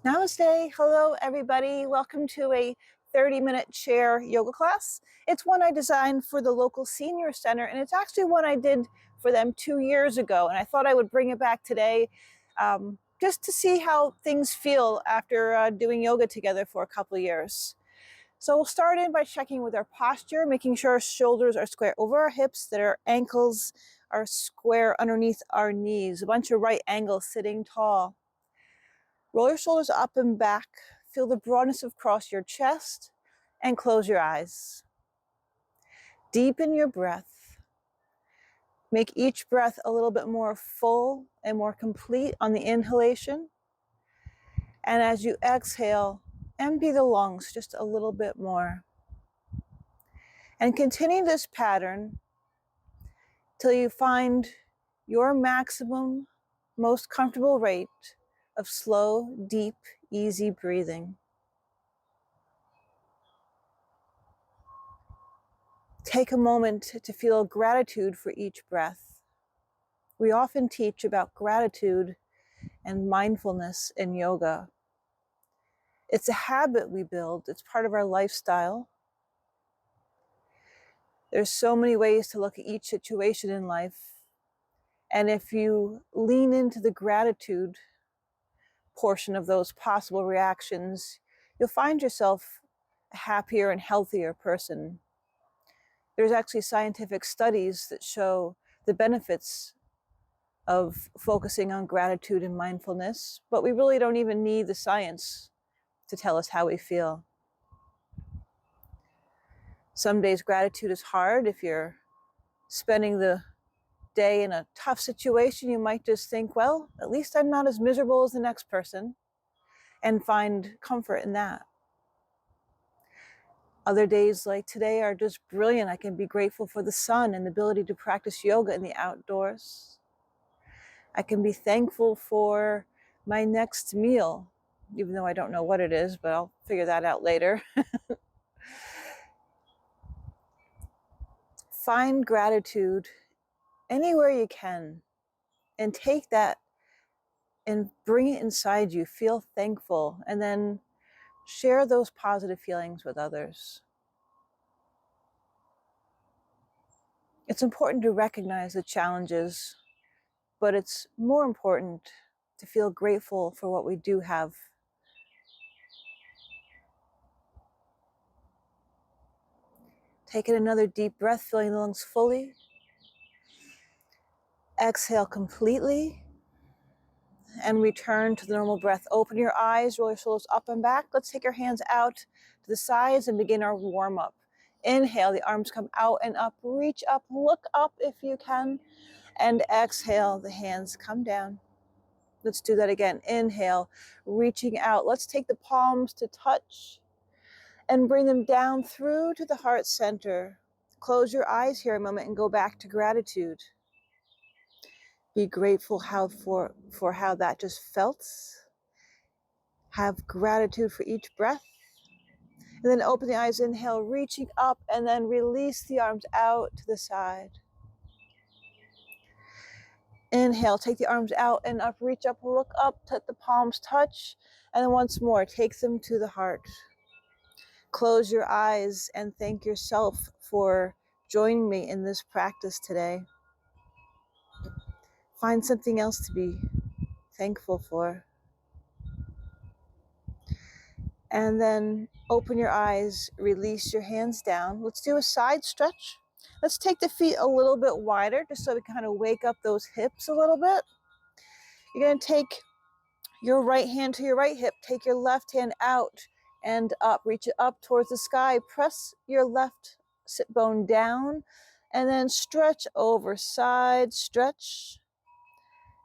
Namaste. Hello, everybody. Welcome to a 30-minute chair yoga class. It's one I designed for the local senior center, and it's actually one I did for them 2 years ago. And I thought I would bring it back today just to see how things feel after doing yoga together for a couple of years. So we'll start in by checking with our posture, making sure our shoulders are square over our hips, that our ankles are square underneath our knees, a bunch of right angles, sitting tall. Roll your shoulders up and back. Feel the broadness across your chest and close your eyes. Deepen your breath. Make each breath a little bit more full and more complete on the inhalation. And as you exhale, empty the lungs just a little bit more. And continue this pattern till you find your maximum, most comfortable rate of slow, deep, easy breathing. Take a moment to feel gratitude for each breath. We often teach about gratitude and mindfulness in yoga. It's a habit we build. It's part of our lifestyle. There's so many ways to look at each situation in life. And if you lean into the gratitude portion of those possible reactions, you'll find yourself a happier and healthier person. There's actually scientific studies that show the benefits of focusing on gratitude and mindfulness, but we really don't even need the science to tell us how we feel. Some days gratitude is hard. If you're spending the day in a tough situation, you might just think, well, at least I'm not as miserable as the next person, and find comfort in that. Other days like today are just brilliant. I can be grateful for the sun and the ability to practice yoga in the outdoors. I can be thankful for my next meal, even though I don't know what it is, but I'll figure that out later. Find gratitude anywhere you can and take that and bring it inside you. Feel thankful and then share those positive feelings with others. It's important to recognize the challenges, but it's more important to feel grateful for what we do have. Taking another deep breath, filling the lungs fully. Exhale completely and return to the normal breath. Open your eyes, roll your shoulders up and back. Let's take our hands out to the sides and begin our warm-up. Inhale, the arms come out and up. Reach up, look up if you can. And exhale, the hands come down. Let's do that again. Inhale, reaching out. Let's take the palms to touch and bring them down through to the heart center. Close your eyes here a moment and go back to gratitude. Be grateful for how that just felt. Have gratitude for each breath. And then open the eyes, inhale, reaching up, and then release the arms out to the side. Inhale, take the arms out and up, reach up, look up, let the palms touch. And then once more, take them to the heart. Close your eyes and thank yourself for joining me in this practice today. Find something else to be thankful for. And then open your eyes, release your hands down. Let's do a side stretch. Let's take the feet a little bit wider just so we kind of wake up those hips a little bit. You're going to take your right hand to your right hip. Take your left hand out and up. Reach it up towards the sky. Press your left sit bone down and then stretch over side stretch.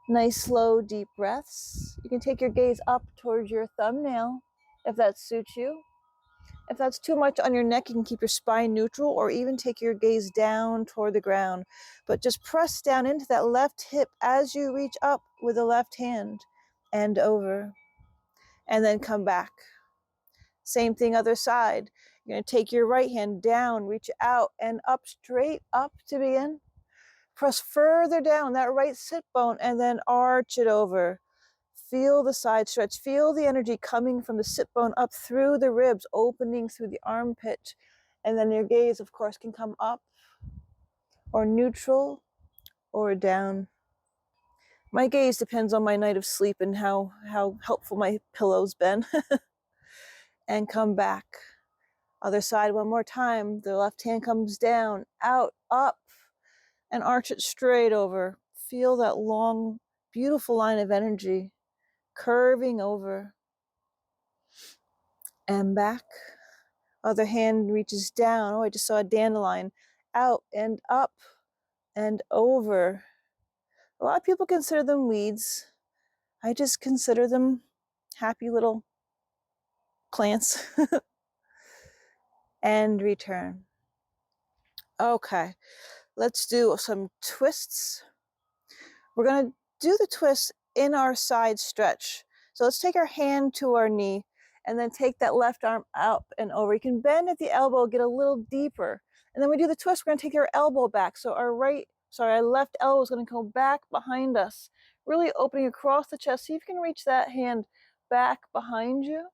Nice, slow, deep breaths. You can take your gaze up towards your thumbnail if that suits you. If that's too much on your neck, you can keep your spine neutral or even take your gaze down toward the ground. But just press down into that left hip as you reach up with the left hand and over. And then come back. Same thing, other side. You're going to take your right hand down, reach out and up, straight up to begin. Press further down that right sit bone and then arch it over. Feel the side stretch. Feel the energy coming from the sit bone up through the ribs, opening through the armpit. And then your gaze, of course, can come up or neutral or down. My gaze depends on my night of sleep and how helpful my pillow's been. And come back. Other side one more time. The left hand comes down, out, up, and arch it straight over. Feel that long, beautiful line of energy curving over. And back. Other hand reaches down. Oh, I just saw a dandelion. Out and up and over. A lot of people consider them weeds. I just consider them happy little plants. And return. Okay, let's do some twists. We're going to do the twist in our side stretch. So let's take our hand to our knee and then take that left arm up and over. You can bend at the elbow, get a little deeper. And then we do the twist, we're going to take our elbow back. So our left elbow is going to go back behind us, really opening across the chest. See if you can reach that hand back behind you.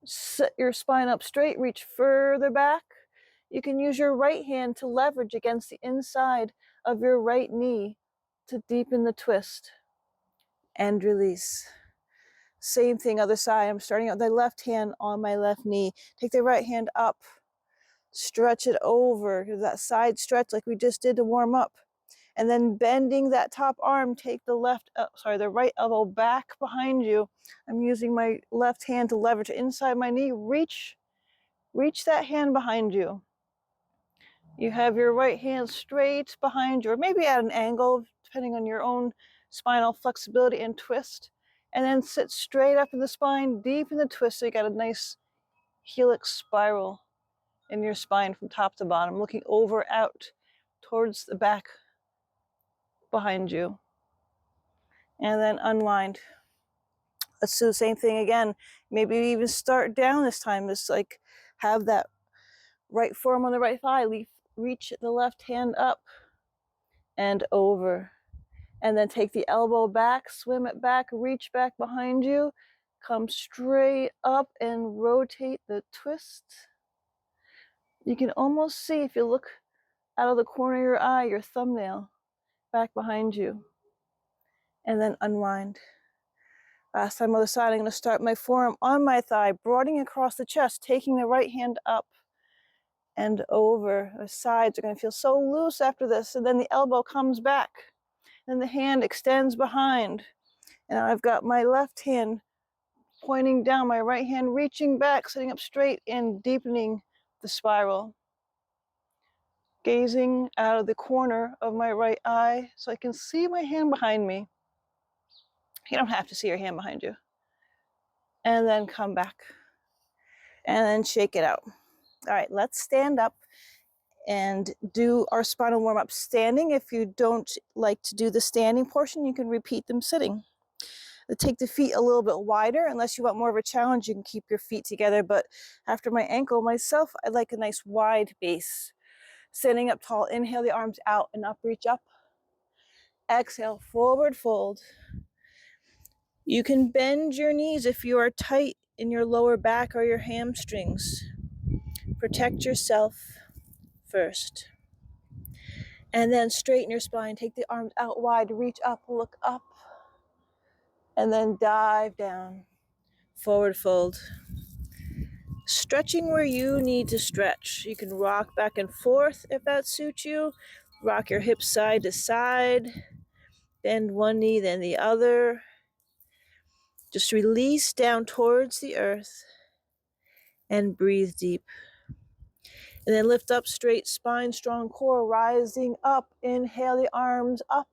Set your spine up straight, reach further back. You can use your right hand to leverage against the inside of your right knee to deepen the twist and release. Same thing, other side. I'm starting out with the left hand on my left knee. Take the right hand up, stretch it over, that side stretch like we just did to warm up. And then bending that top arm, take the the right elbow back behind you. I'm using my left hand to leverage inside my knee. Reach that hand behind you. You have your right hand straight behind you, or maybe at an angle, depending on your own spinal flexibility and twist. And then sit straight up in the spine, deep in the twist, so you got a nice helix spiral in your spine from top to bottom, looking over out towards the back behind you. And then unwind. Let's do the same thing again. Maybe even start down this time. Just like have that right forearm on the right thigh, reach the left hand up and over. And then take the elbow back, swim it back, reach back behind you, come straight up and rotate the twist. You can almost see, if you look out of the corner of your eye, your thumbnail back behind you. And then unwind. Last time, other side, I'm going to start my forearm on my thigh, broadening across the chest, taking the right hand up and over. The sides are going to feel so loose after this. And then the elbow comes back. Then the hand extends behind. And I've got my left hand pointing down, my right hand reaching back, sitting up straight and deepening the spiral. Gazing out of the corner of my right eye so I can see my hand behind me. You don't have to see your hand behind you. And then come back. And then shake it out. All right, let's stand up and do our spinal warm-up standing. If you don't like to do the standing portion, you can repeat them sitting. Take the feet a little bit wider. Unless you want more of a challenge, you can keep your feet together. But after my ankle, myself, I like a nice wide base. Standing up tall, inhale the arms out and up, reach up. Exhale, forward fold. You can bend your knees if you are tight in your lower back or your hamstrings. Protect yourself first. And then straighten your spine. Take the arms out wide, reach up, look up. And then dive down, forward fold. Stretching where you need to stretch. You can rock back and forth if that suits you. Rock your hips side to side. Bend one knee, then the other. Just release down towards the earth and breathe deep. And then lift up, straight spine, strong core, rising up. Inhale the arms up.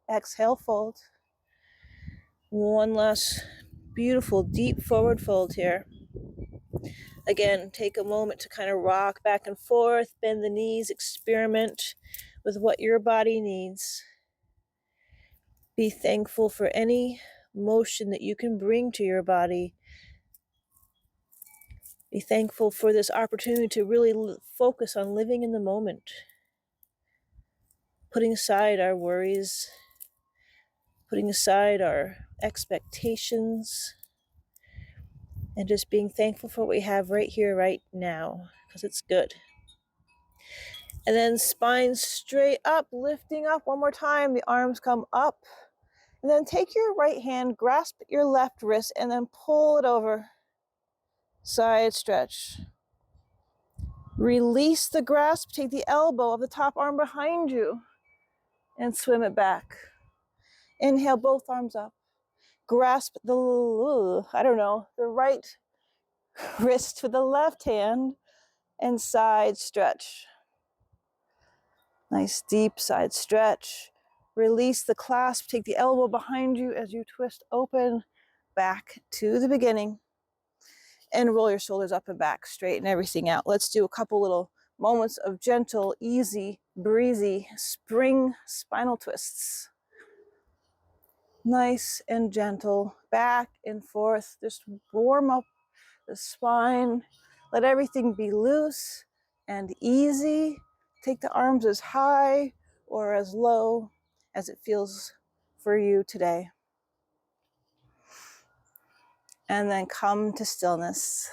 Exhale, fold. One last beautiful deep forward fold here. Again, take a moment to kind of rock back and forth, bend the knees, experiment with what your body needs. Be thankful for any motion that you can bring to your body. Be thankful for this opportunity to really focus on living in the moment. Putting aside our worries, putting aside our expectations, and just being thankful for what we have right here, right now, because it's good. And then spine straight up, lifting up one more time. The arms come up. And then take your right hand, grasp your left wrist, and then pull it over. Side stretch. Release the grasp. Take the elbow of the top arm behind you and swim it back. Inhale, both arms up. Grasp the right wrist with the left hand and side stretch. Nice deep side stretch. Release the clasp. Take the elbow behind you as you twist open back to the beginning. And roll your shoulders up and back, straighten everything out. Let's do a couple little moments of gentle, easy, breezy spring spinal twists. Nice and gentle, back and forth. Just warm up the spine. Let everything be loose and easy. Take the arms as high or as low as it feels for you today. And then come to stillness.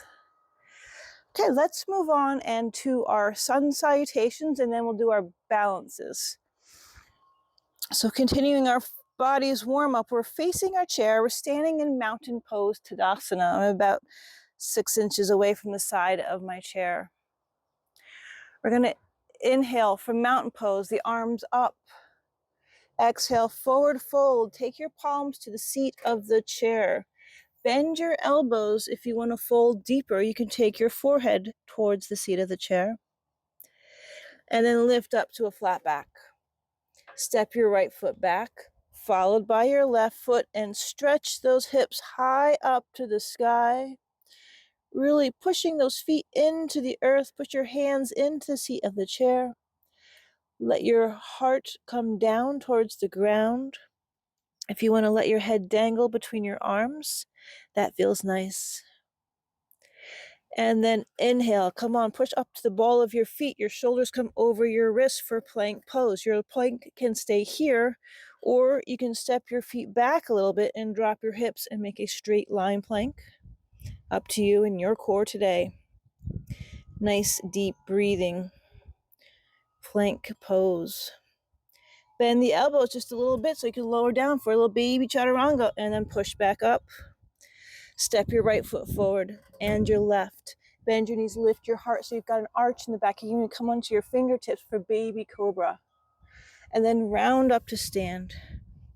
Okay, let's move on and to our sun salutations, and then we'll do our balances. So continuing our body's warm up, we're facing our chair. We're standing in mountain pose Tadasana. I'm about 6 inches away from the side of my chair. We're going to inhale from mountain pose, the arms up. Exhale, forward fold. Take your palms to the seat of the chair. Bend your elbows if you want to fold deeper. You can take your forehead towards the seat of the chair. And then lift up to a flat back. Step your right foot back, followed by your left foot, and stretch those hips high up to the sky. Really pushing those feet into the earth. Put your hands into the seat of the chair. Let your heart come down towards the ground. If you want to let your head dangle between your arms, that feels nice. And then inhale, come on, push up to the ball of your feet. Your shoulders come over your wrists for plank pose. Your plank can stay here, or you can step your feet back a little bit and drop your hips and make a straight line plank. Up to you and your core today. Nice deep breathing. Plank pose. Bend the elbows just a little bit so you can lower down for a little baby chaturanga, and then push back up. Step your right foot forward and your left. Bend your knees, lift your heart so you've got an arch in the back. You're going to come onto your fingertips for baby cobra. And then round up to stand.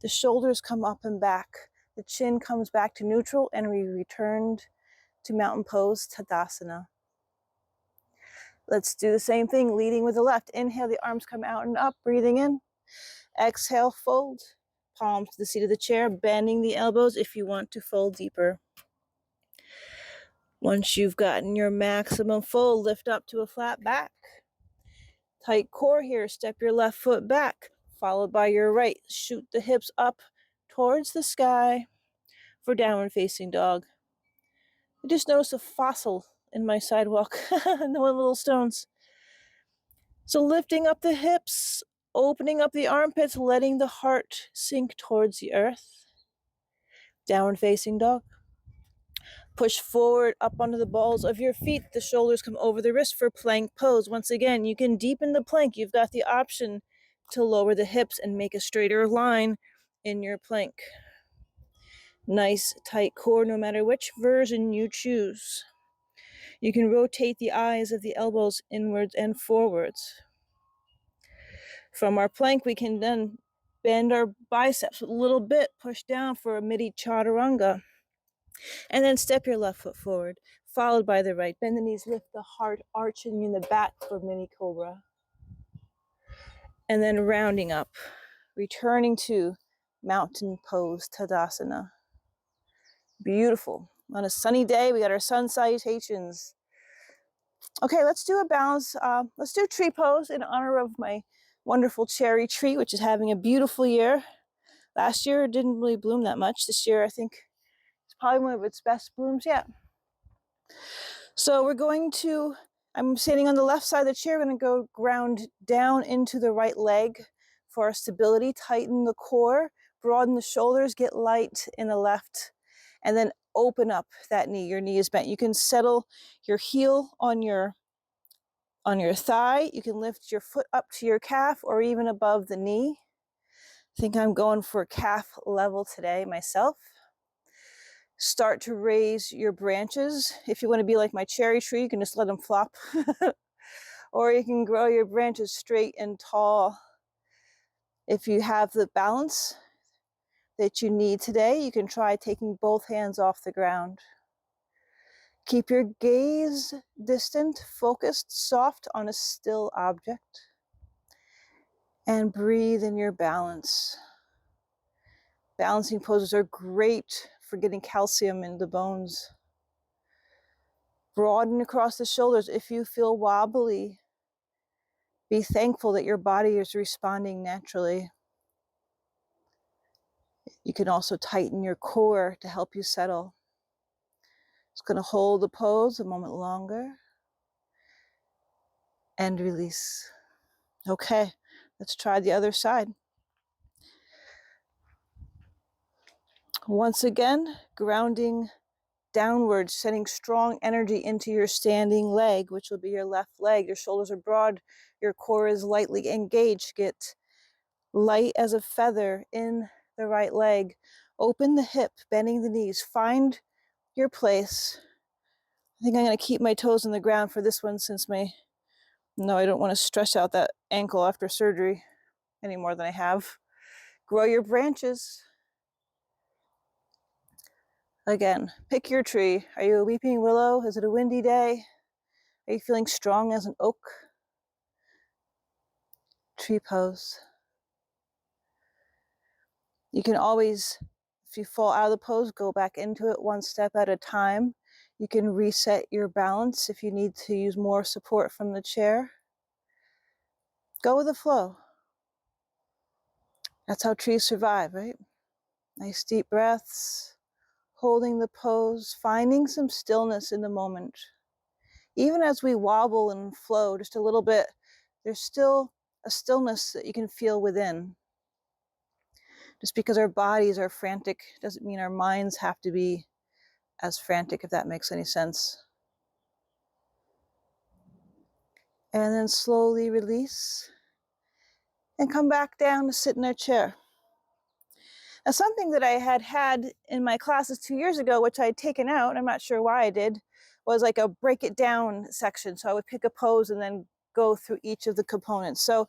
The shoulders come up and back. The chin comes back to neutral, and we returned to mountain pose Tadasana. Let's do the same thing, leading with the left. Inhale, the arms come out and up, breathing in. Exhale, fold. Palms to the seat of the chair, bending the elbows if you want to fold deeper. Once you've gotten your maximum fold, lift up to a flat back. Tight core here, step your left foot back, followed by your right. Shoot the hips up towards the sky for downward facing dog. I just noticed a fossil in my sidewalk, no little stones. So lifting up the hips, opening up the armpits, letting the heart sink towards the earth. Downward facing dog. Push forward up onto the balls of your feet. The shoulders come over the wrist for plank pose. Once again, you can deepen the plank. You've got the option to lower the hips and make a straighter line in your plank. Nice tight core no matter which version you choose. You can rotate the eyes of the elbows inwards and forwards. From our plank, we can then bend our biceps a little bit, push down for a midi chaturanga. And then step your left foot forward, followed by the right. Bend the knees, lift the heart, arching in the back for mini cobra. And then rounding up, returning to mountain pose Tadasana. Beautiful. On a sunny day, we got our sun salutations. Okay, let's do a balance. Let's do tree pose in honor of my wonderful cherry tree, which is having a beautiful year. Last year, it didn't really bloom that much. This year, I think it's probably one of its best blooms yet. So I'm sitting on the left side of the chair. We're going to go ground down into the right leg for our stability. Tighten the core. broaden the shoulders, get light in the left, and then open up that knee. Your knee is bent. You can settle your heel on your thigh. You can lift your foot up to your calf or even above the knee. I think I'm going for calf level today myself. Start to raise your branches. If you want to be like my cherry tree, you can just let them flop. Or you can grow your branches straight and tall. If you have the balance that you need today, you can try taking both hands off the ground. Keep your gaze distant, focused, soft on a still object. And breathe in your balance. Balancing poses are great for getting calcium in the bones. Broaden across the shoulders. If you feel wobbly, be thankful that your body is responding naturally. You can also tighten your core to help you settle. Just going to hold the pose a moment longer and release. Okay, let's try the other side. Once again, grounding downwards, sending strong energy into your standing leg, which will be your left leg. Your shoulders are broad, your core is lightly engaged. Get light as a feather in the right leg. Open the hip, bending the knees. Find your place. I think I'm going to keep my toes on the ground for this one since I don't want to stretch out that ankle after surgery any more than I have. Grow your branches. Again, pick your tree. Are you a weeping willow? Is it a windy day? Are you feeling strong as an oak? Tree pose. You can always, if you fall out of the pose, go back into it one step at a time. You can reset your balance if you need to use more support from the chair. Go with the flow. That's how trees survive, right? Nice deep breaths, holding the pose, finding some stillness in the moment. Even as we wobble and flow just a little bit, there's still a stillness that you can feel within. Just because our bodies are frantic doesn't mean our minds have to be as frantic, if that makes any sense. And then slowly release and come back down to sit in our chair. Now, something that I had in my classes 2 years ago, which I had taken out, and I'm not sure why I did, was like a break it down section. So I would pick a pose and then go through each of the components. So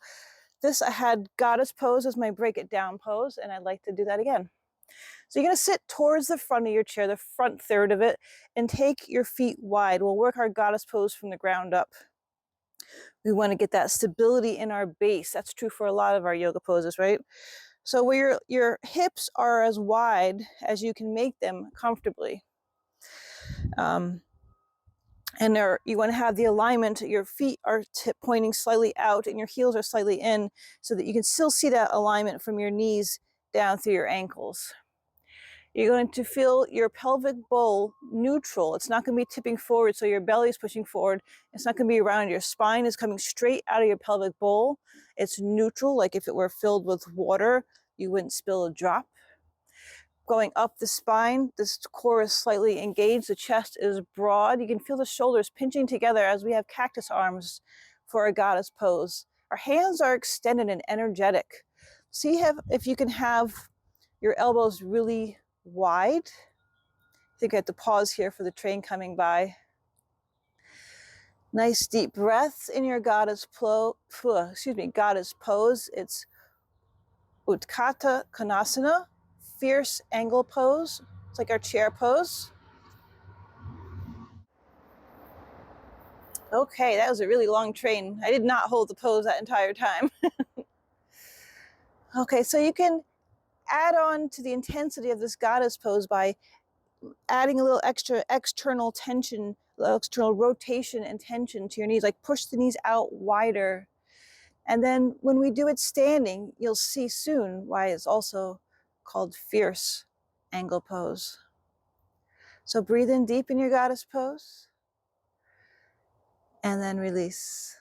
I had goddess pose as my break it down pose, and I'd like to do that again. So you're going to sit towards the front of your chair, the front third of it, and take your feet wide. We'll work our goddess pose from the ground up. We want to get that stability in our base. That's true for a lot of our yoga poses, right? So where your hips are as wide as you can make them comfortably. And you want to have the alignment. Your feet are pointing slightly out and your heels are slightly in so that you can still see that alignment from your knees down through your ankles. You're going to feel your pelvic bowl neutral. It's not going to be tipping forward, so your belly is pushing forward. It's not going to be around. Your spine is coming straight out of your pelvic bowl. It's neutral, like if it were filled with water, you wouldn't spill a drop. Going up the spine, this core is slightly engaged. The chest is broad. You can feel the shoulders pinching together as we have cactus arms for a goddess pose. Our hands are extended and energetic. See if you can have your elbows really wide. I think I have to pause here for the train coming by. Nice deep breaths in your goddess pose. It's Utkata Konasana, fierce angle pose. It's like our chair pose. Okay, that was a really long train. I did not hold the pose that entire time. Okay, so you can add on to the intensity of this goddess pose by adding a little extra external tension, external rotation and tension to your knees, like push the knees out wider. And then when we do it standing, you'll see soon why it's also called fierce angle pose. So breathe in deep in your goddess pose and then release.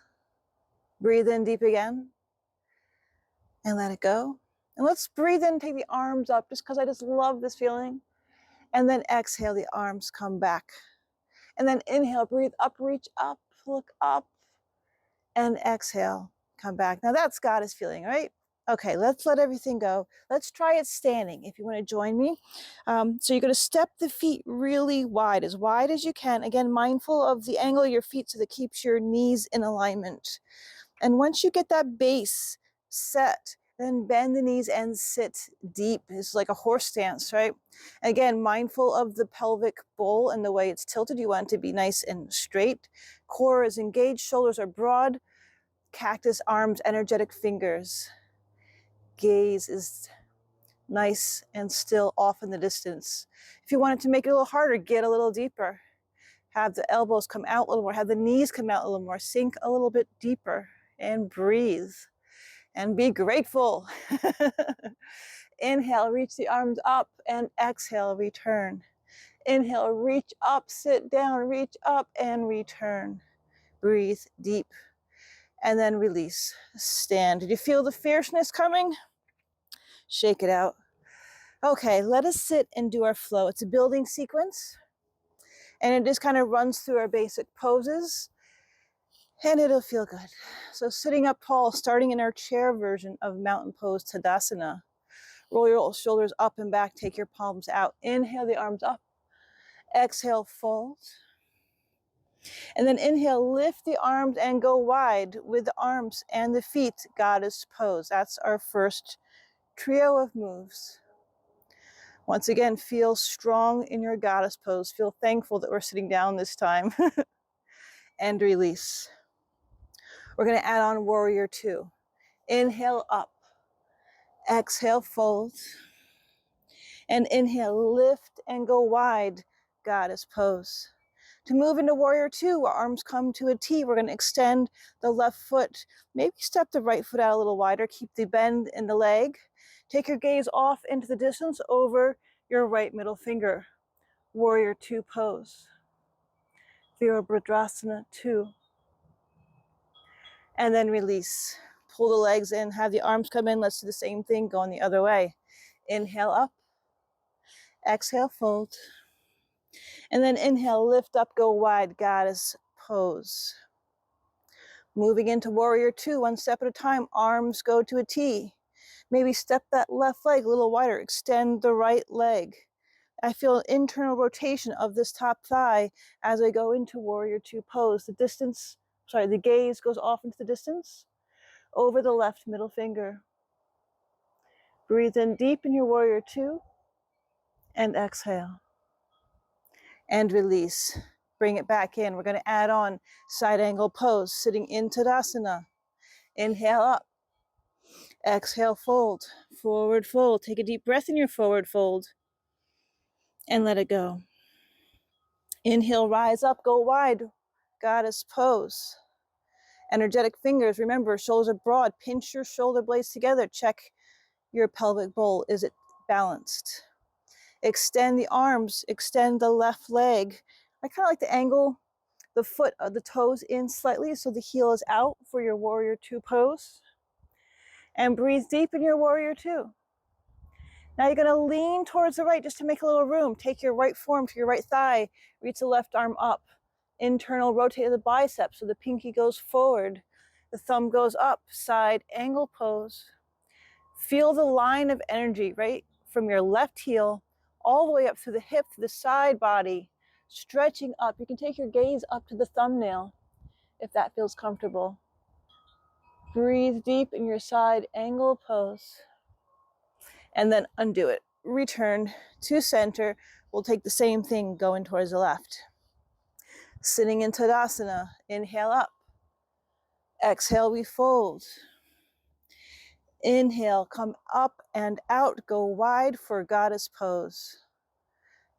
Breathe in deep again and let it go. And let's breathe in, take the arms up, just because I just love this feeling. And then exhale, the arms come back. And then inhale, breathe up, reach up, look up, and exhale, come back. Now that's goddess feeling, right? Okay, let's let everything go. Let's try it standing if you want to join me. So you're going to step the feet really wide as you can. Again, mindful of the angle of your feet so that keeps your knees in alignment. And once you get that base set, then bend the knees and sit deep. It's like a horse stance, right? Again, mindful of the pelvic bowl and the way it's tilted. You want it to be nice and straight. Core is engaged, shoulders are broad. Cactus arms, energetic fingers. Gaze is nice and still off in the distance. If you wanted to make it a little harder, get a little deeper. Have the elbows come out a little more, have the knees come out a little more, sink a little bit deeper and breathe and be grateful. Inhale, reach the arms up and exhale, return. Inhale, reach up, sit down, reach up and return. Breathe deep and then release. Stand. Did you feel the fierceness coming? Shake it out. Okay, let us sit and do our flow. It's a building sequence, and it just kind of runs through our basic poses, and it'll feel good. So sitting up tall, starting in our chair version of mountain pose Tadasana. Roll your shoulders up and back, take your palms out. Inhale the arms up, exhale, fold. And then inhale, lift the arms and go wide with the arms and the feet, goddess pose. That's our first trio of moves. Once again, feel strong in your goddess pose. Feel thankful that we're sitting down this time. And release. We're going to add on warrior two. Inhale up. Exhale, fold. And inhale, lift and go wide, goddess pose. To move into warrior two, our arms come to a T. We're going to extend the left foot. Maybe step the right foot out a little wider. Keep the bend in the leg. Take your gaze off into the distance over your right middle finger. Warrior two pose. Virabhadrasana 2. And then release. Pull the legs in, have the arms come in. Let's do the same thing, going the other way. Inhale up. Exhale, fold. And then inhale, lift up, go wide, goddess pose. Moving into warrior two, one step at a time. Arms go to a T. Maybe step that left leg a little wider. Extend the right leg. I feel an internal rotation of this top thigh as I go into warrior two pose. The gaze goes off into the distance over the left middle finger. Breathe in deep in your warrior two and exhale. And release. Bring it back in. We're going to add on side angle pose, sitting in Tadasana. Inhale up. Exhale, fold. Forward fold. Take a deep breath in your forward fold and let it go. Inhale, rise up, go wide, goddess pose. Energetic fingers, remember, shoulders are broad. Pinch your shoulder blades together. Check your pelvic bowl. Is it balanced? Extend the arms, extend the left leg. I kind of like to angle the foot, the toes in slightly so the heel is out for your warrior two pose. And breathe deep in your warrior two. Now you're going to lean towards the right just to make a little room. Take your right forearm to your right thigh. Reach the left arm up. Internal rotate of the biceps so the pinky goes forward. The thumb goes up. Side angle pose. Feel the line of energy right from your left heel all the way up through the hip, to the side body, stretching up. You can take your gaze up to the thumbnail if that feels comfortable. Breathe deep in your side angle pose. And then undo it. Return to center. We'll take the same thing going towards the left. Sitting in Tadasana, inhale up. Exhale, we fold. Inhale, come up and out. Go wide for goddess pose.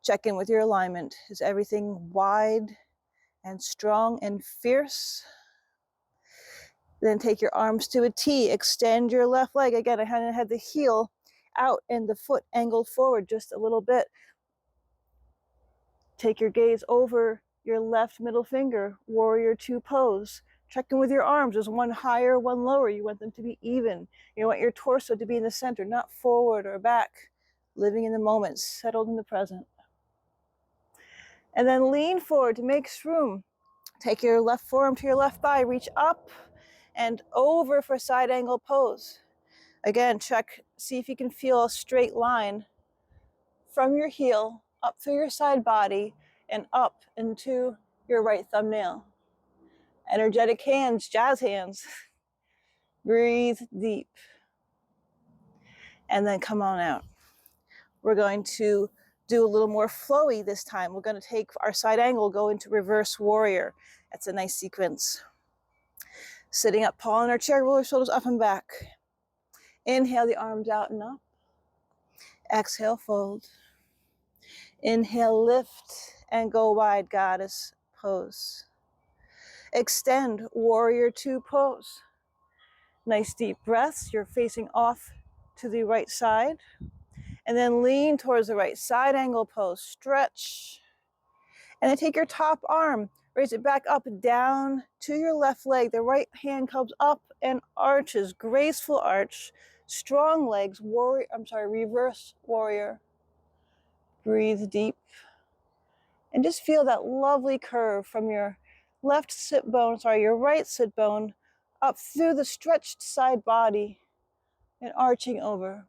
Check in with your alignment. Is everything wide and strong and fierce? Then take your arms to a T. Extend your left leg. Again, I had the heel out and the foot angled forward just a little bit. Take your gaze over your left middle finger, warrior two pose. Check in with your arms. Is one higher, one lower? You want them to be even. You want your torso to be in the center, not forward or back. Living in the moment, settled in the present. And then lean forward to make room. Take your left forearm to your left thigh, reach up and over for side angle pose. Again, check, see if you can feel a straight line from your heel up through your side body and up into your right thumbnail. Energetic hands, jazz hands. Breathe deep. And then come on out. We're going to do a little more flowy this time. We're going to take our side angle, go into reverse warrior. That's a nice sequence. Sitting up tall in our chair, roll our shoulders up and back. Inhale the arms out and up. Exhale, fold. Inhale, lift and go wide, goddess pose. Extend, warrior two pose. Nice deep breaths. You're facing off to the right side. And then lean towards the right, side angle pose, stretch. And then take your top arm, raise it back up and down to your left leg. The right hand comes up and arches, graceful arch, strong legs, reverse warrior. Breathe deep. And just feel that lovely curve from your right sit bone up through the stretched side body and arching over.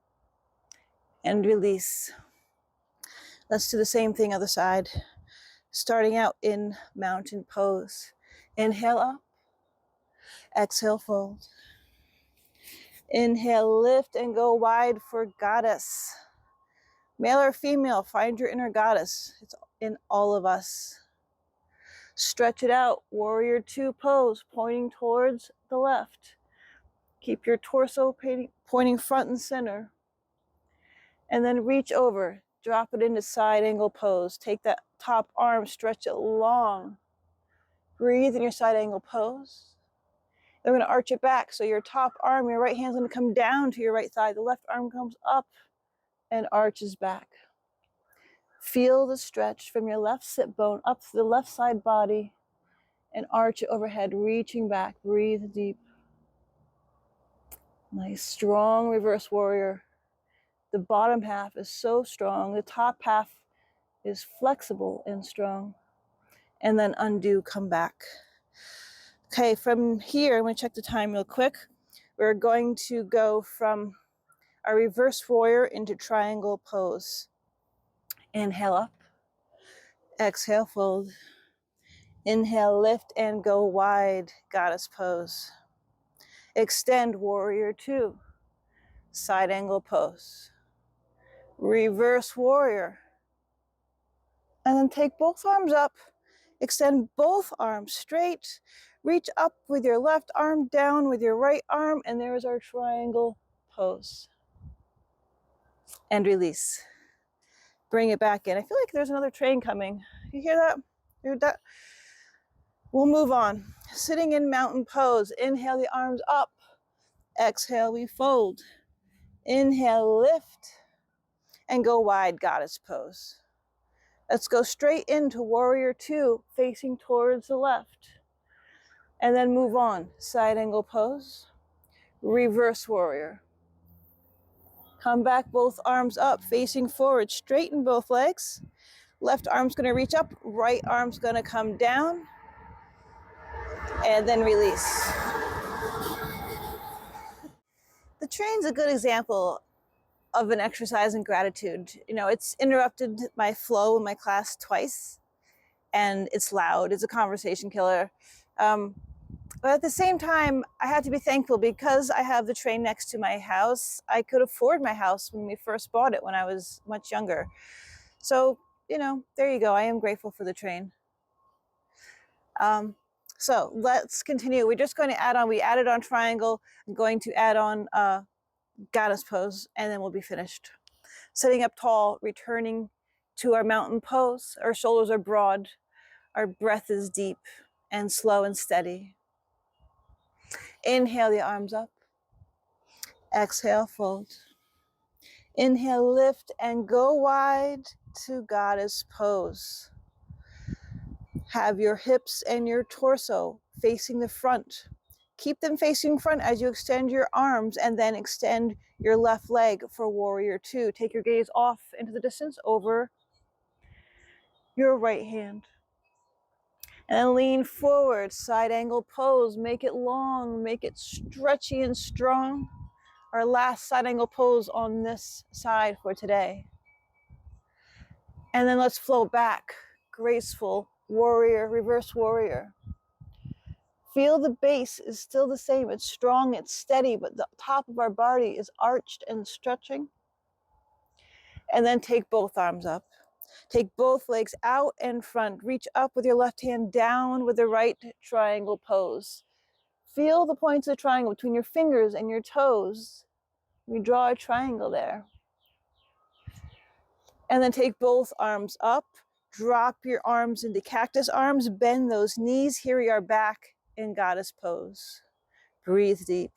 And release. Let's do the same thing other side. Starting out in mountain pose. Inhale up. Exhale, fold. Inhale, lift and go wide for goddess. Male or female, find your inner goddess. It's in all of us. Stretch it out. Warrior two pose, pointing towards the left. Keep your torso pointing front and center. And then reach over. Drop it into side angle pose. Take that top arm, stretch it long. Breathe in your side angle pose. Then we're going to arch it back. So your top arm, your right hand's going to come down to your right thigh. The left arm comes up and arches back. Feel the stretch from your left sit bone up to the left side body and arch it overhead, reaching back. Breathe deep. Nice, strong reverse warrior. The bottom half is so strong. The top half is flexible and strong. And then undo, come back. Okay, from here, I'm going to check the time real quick. We're going to go from our reverse warrior into triangle pose. Inhale up. Exhale, fold. Inhale, lift and go wide, goddess pose. Extend, warrior two. Side angle pose. Reverse warrior. And then take both arms up. Extend both arms straight. Reach up with your left arm, down with your right arm, and there's our triangle pose. And release. Bring it back in. I feel like there's another train coming. You hear that? Hear that? We'll move on. Sitting in mountain pose. Inhale the arms up. Exhale, we fold. Inhale, lift, and go wide, goddess pose. Let's go straight into warrior two, facing towards the left. And then move on. Side angle pose. Reverse warrior. Come back, both arms up, facing forward. Straighten both legs. Left arm's going to reach up. Right arm's going to come down. And then release. The train's a good example of an exercise in gratitude. You know, it's interrupted my flow in my class twice. And it's loud. It's a conversation killer. But at the same time, I had to be thankful because I have the train next to my house. I could afford my house when we first bought it when I was much younger. So, you know, there you go. I am grateful for the train. So let's continue. We're just going to add on. We added on triangle. I'm going to add on goddess pose, and then we'll be finished. Sitting up tall, returning to our mountain pose. Our shoulders are broad. Our breath is deep and slow and steady. Inhale the arms up. Exhale, fold. Inhale, lift and go wide to goddess pose. Have your hips and your torso facing the front. Keep them facing front as you extend your arms, and then extend your left leg for warrior two. Take your gaze off into the distance over your right hand. And then lean forward, side angle pose. Make it long, make it stretchy and strong. Our last side angle pose on this side for today. And then let's flow back, graceful warrior, reverse warrior. Feel the base is still the same. It's strong, it's steady, but the top of our body is arched and stretching. And then take both arms up. Take both legs out and front. Reach up with your left hand, down with the right, triangle pose. Feel the points of the triangle between your fingers and your toes. We draw a triangle there. And then take both arms up. Drop your arms into cactus arms. Bend those knees. Here we are back in goddess pose. Breathe deep.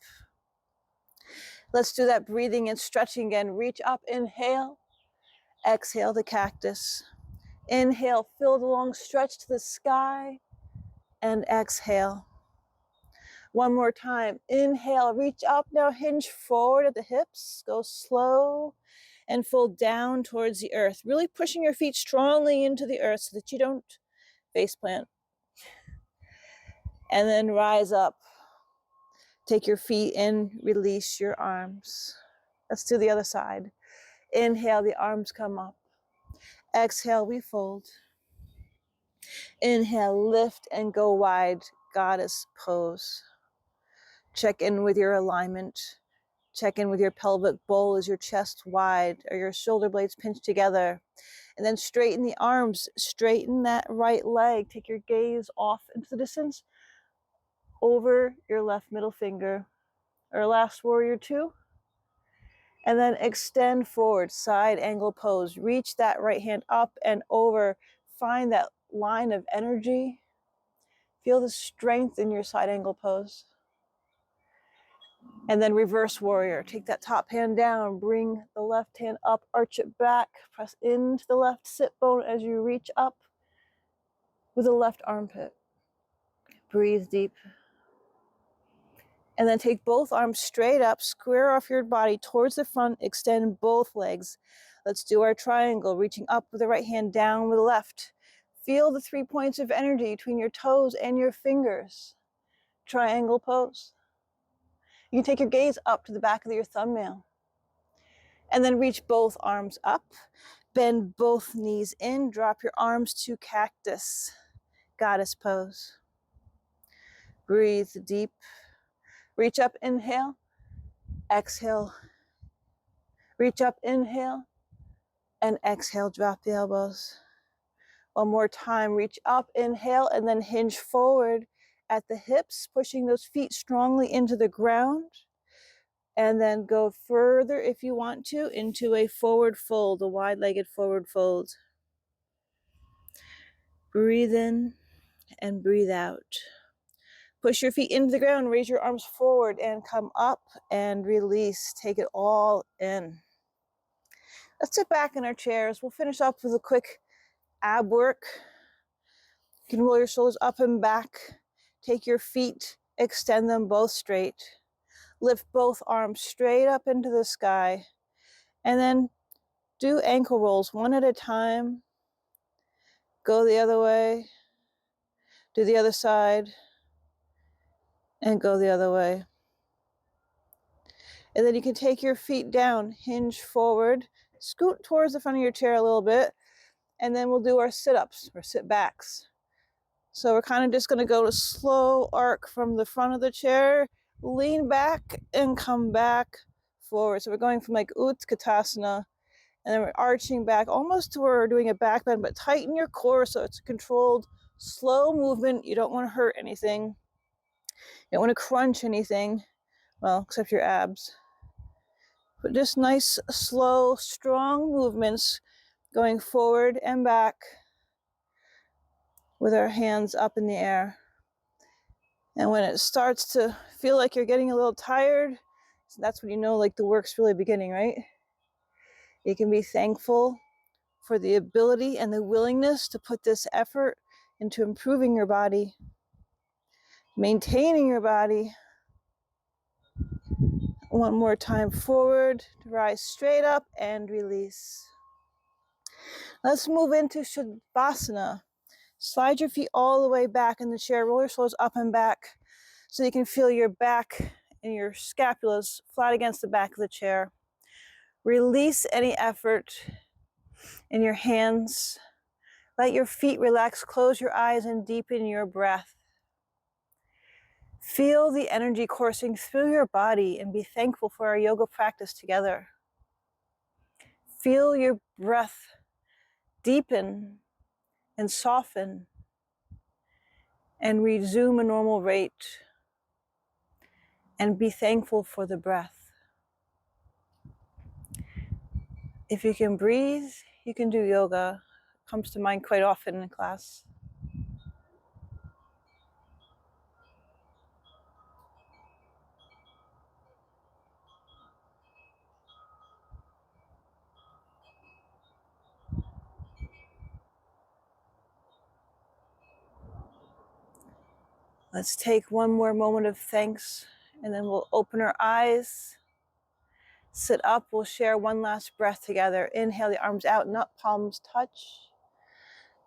Let's do that breathing and stretching again. Reach up, inhale. Exhale the cactus. Inhale, fill the long stretch to the sky, and exhale. One more time. Inhale, reach up now, hinge forward at the hips. Go slow and fold down towards the earth. Really pushing your feet strongly into the earth so that you don't face plant. And then rise up. Take your feet in, release your arms. Let's do the other side. Inhale, the arms come up. Exhale, we fold. Inhale, lift and go wide, goddess pose. Check in with your alignment. Check in with your pelvic bowl. Is your chest wide? Are your shoulder blades pinched together? And then straighten the arms, straighten that right leg. Take your gaze off into the distance over your left middle finger. Our last warrior two. And then extend forward, side angle pose. Reach that right hand up and over. Find that line of energy. Feel the strength in your side angle pose. And then reverse warrior. Take that top hand down, bring the left hand up, arch it back, press into the left sit bone as you reach up with the left armpit. Breathe deep. And then take both arms straight up, square off your body towards the front, extend both legs. Let's do our triangle, reaching up with the right hand, down with the left. Feel the 3 points of energy between your toes and your fingers. Triangle pose. You can take your gaze up to the back of your thumbnail. And then reach both arms up. Bend both knees in. Drop your arms to cactus. Goddess pose. Breathe deep. Reach up, inhale. Exhale. Reach up, inhale. And exhale, drop the elbows. One more time, reach up, inhale, and then hinge forward at the hips, pushing those feet strongly into the ground. And then go further if you want to into a forward fold, a wide-legged forward fold. Breathe in and breathe out. Push your feet into the ground, raise your arms forward and come up and release. Take it all in. Let's sit back in our chairs. We'll finish up with a quick ab work. You can roll your shoulders up and back. Take your feet, extend them both straight. Lift both arms straight up into the sky. And then do ankle rolls one at a time. Go the other way. Do the other side. And go the other way. And then you can take your feet down, hinge forward, scoot towards the front of your chair a little bit, and then we'll do our sit-ups or sit-backs. So we're kind of just going to go to slow arc from the front of the chair, lean back and come back forward. So we're going from like Utkatasana, and then we're arching back almost to where we're doing a back bend, but tighten your core so it's a controlled, slow movement. You don't want to hurt anything. You don't want to crunch anything, well, except your abs. But just nice, slow, strong movements going forward and back with our hands up in the air. And when it starts to feel like you're getting a little tired, that's when you know like the work's really beginning, right? You can be thankful for the ability and the willingness to put this effort into improving your body. Maintaining your body. One more time forward, rise straight up and release. Let's move into Savasana. Slide your feet all the way back in the chair, roll your shoulders up and back so you can feel your back and your scapulas flat against the back of the chair. Release any effort in your hands. Let your feet relax, close your eyes and deepen your breath. Feel the energy coursing through your body and be thankful for our yoga practice together. Feel your breath deepen and soften and resume a normal rate, and be thankful for the breath. If you can breathe, you can do yoga. It comes to mind quite often in class. Let's take one more moment of thanks, and then we'll open our eyes, sit up, we'll share one last breath together. Inhale the arms out and up, palms touch.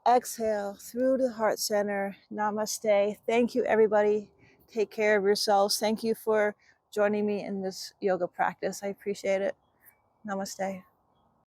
Exhale through the heart center. Namaste. Thank you, everybody. Take care of yourselves. Thank you for joining me in this yoga practice. I appreciate it. Namaste.